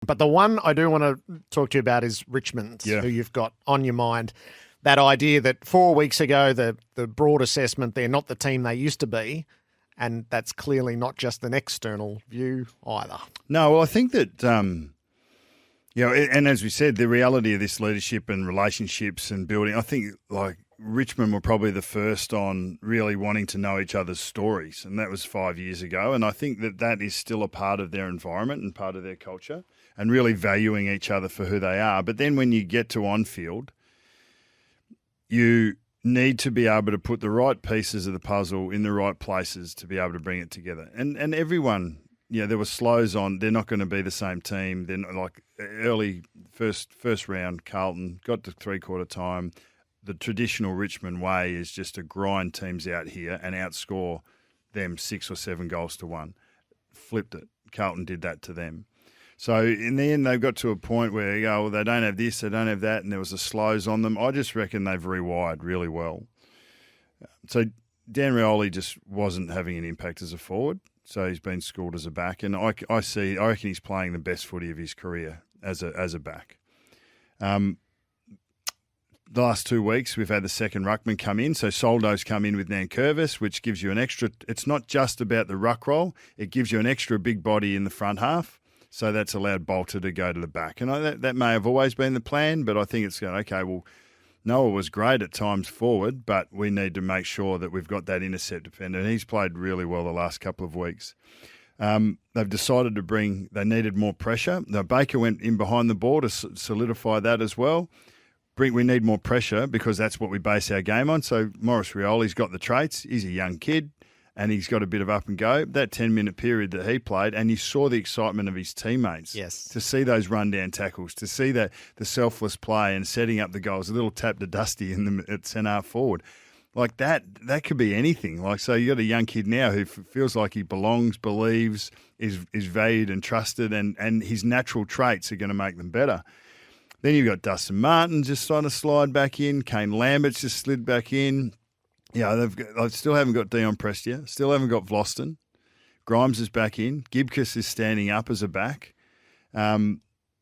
But the one I do want to talk to you about is Richmond, who you've got on your mind. That idea that 4 weeks ago, the broad assessment, they're not the team they used to be, and that's clearly not just an external view either. No, well, I think that, and as we said, the reality of this leadership and relationships and building, I think like Richmond were probably the first on really wanting to know each other's stories, and that was 5 years ago. And I think that is still a part of their environment and part of their culture and really valuing each other for who they are. But then when you get to on-field, you need to be able to put the right pieces of the puzzle in the right places to be able to bring it together. And everyone, there were slows on. They're not going to be the same team. They're not like early first round, Carlton got to three-quarter time. The traditional Richmond way is just to grind teams out here and outscore them 6 or 7 goals to 1. Flipped it. Carlton did that to them. So in the end, they've got to a point where you go, well, they don't have this, they don't have that, and there was a slows on them. I just reckon they've rewired really well. So Dan Rioli just wasn't having an impact as a forward, so he's been schooled as a back, and I reckon he's playing the best footy of his career as a back. The last 2 weeks, we've had the second ruckman come in. So Soldo's come in with Nankervis, which gives you an extra. It's not just about the ruck roll. It gives you an extra big body in the front half. So that's allowed Bolter to go to the back. And that may have always been the plan, but I think it's going, okay, well, Noah was great at times forward, but we need to make sure that we've got that intercept defender. And he's played really well the last couple of weeks. They've decided they needed more pressure. Now, Baker went in behind the ball to solidify that as well. We need more pressure because that's what we base our game on. So Maurice Rioli's got the traits. He's a young kid and he's got a bit of up and go. That 10-minute period that he played, and you saw the excitement of his teammates. Yes. To see those run-down tackles, to see the selfless play and setting up the goals, a little tap to Dusty at centre forward. Like that could be anything. Like, so you got a young kid now who feels like he belongs, believes, is valued and trusted, and his natural traits are going to make them better. Then you've got Dustin Martin just trying to slide back in. Kane Lambert's just slid back in. They still haven't got Dion Prestia. Still haven't got Vlosten. Grimes is back in. Gibcus is standing up as a back. Then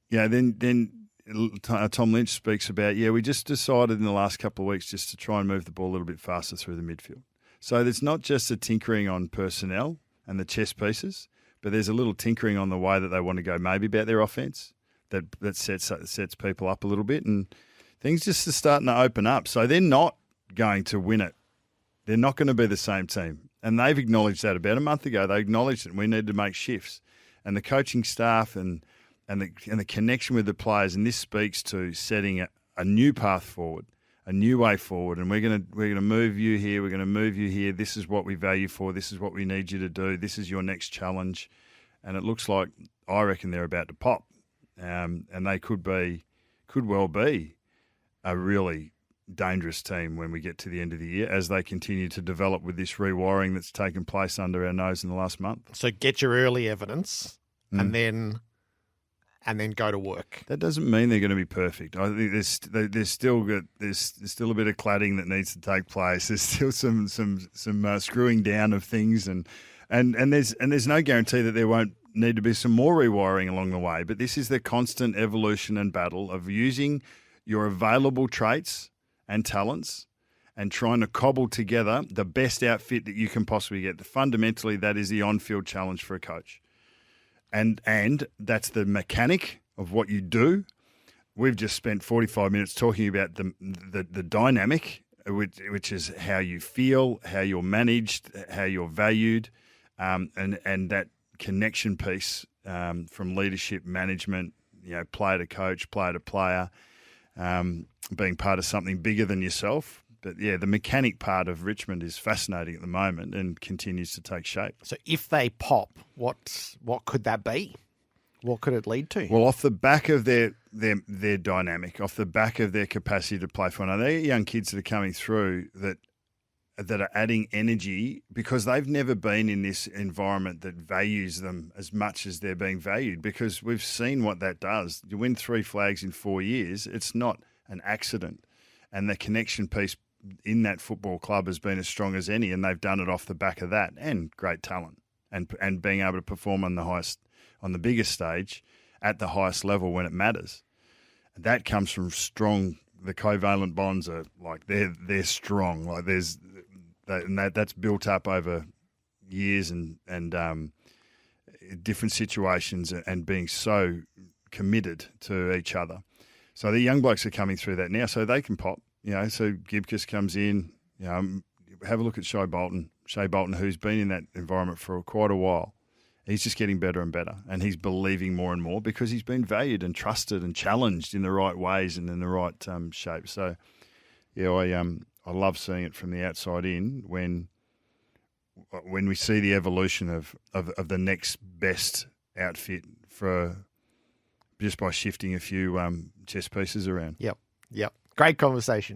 Tom Lynch speaks about, we just decided in the last couple of weeks just to try and move the ball a little bit faster through the midfield. So there's not just a tinkering on personnel and the chess pieces, but there's a little tinkering on the way that they want to go maybe about their offense. That sets people up a little bit, and things just are starting to open up. So they're not going to win it. They're not going to be the same team. And they've acknowledged that about a month ago. They acknowledged that we need to make shifts. And the coaching staff and the connection with the players, and this speaks to setting a new path forward, a new way forward. And we're going to move you here. We're going to move you here. This is what we value for. This is what we need you to do. This is your next challenge. And it looks like, I reckon, they're about to pop. And they could well be a really dangerous team when we get to the end of the year as they continue to develop with this rewiring that's taken place under our nose in the last month. So get your early evidence and then go to work. That doesn't mean they're going to be perfect. I think there's still a bit of cladding that needs to take place. There's still some screwing down of things and there's no guarantee that there won't need to be some more rewiring along the way. But this is the constant evolution and battle of using your available traits and talents and trying to cobble together the best outfit that you can possibly get. Fundamentally, that is the on-field challenge for a coach. And that's the mechanic of what you do. We've just spent 45 minutes talking about the dynamic, which is how you feel, how you're managed, how you're valued, and that connection piece from leadership, management, player to coach, player to player, being part of something bigger than yourself. But the mechanic part of Richmond is fascinating at the moment and continues to take shape. So if they pop, what could that be? What could it lead to? Well, off the back of their dynamic, off the back of their capacity to play for one another, they're young kids that are coming through that are adding energy because they've never been in this environment that values them as much as they're being valued, because we've seen what that does. You win 3 flags in 4 years, it's not an accident. And the connection piece in that football club has been as strong as any, and they've done it off the back of that and great talent and being able to perform on the biggest stage at the highest level when it matters. And that comes from strong. The covalent bonds are like they're strong. Like that's built up over years and different situations and being so committed to each other. So the young blokes are coming through that now, so they can pop. So Gibcus comes in. Have a look at Shea Bolton, who's been in that environment for quite a while. He's just getting better and better, and he's believing more and more because he's been valued and trusted and challenged in the right ways and in the right shape. So, I love seeing it from the outside in when we see the evolution of the next best outfit for just by shifting a few chess pieces around. Yep. Great conversation.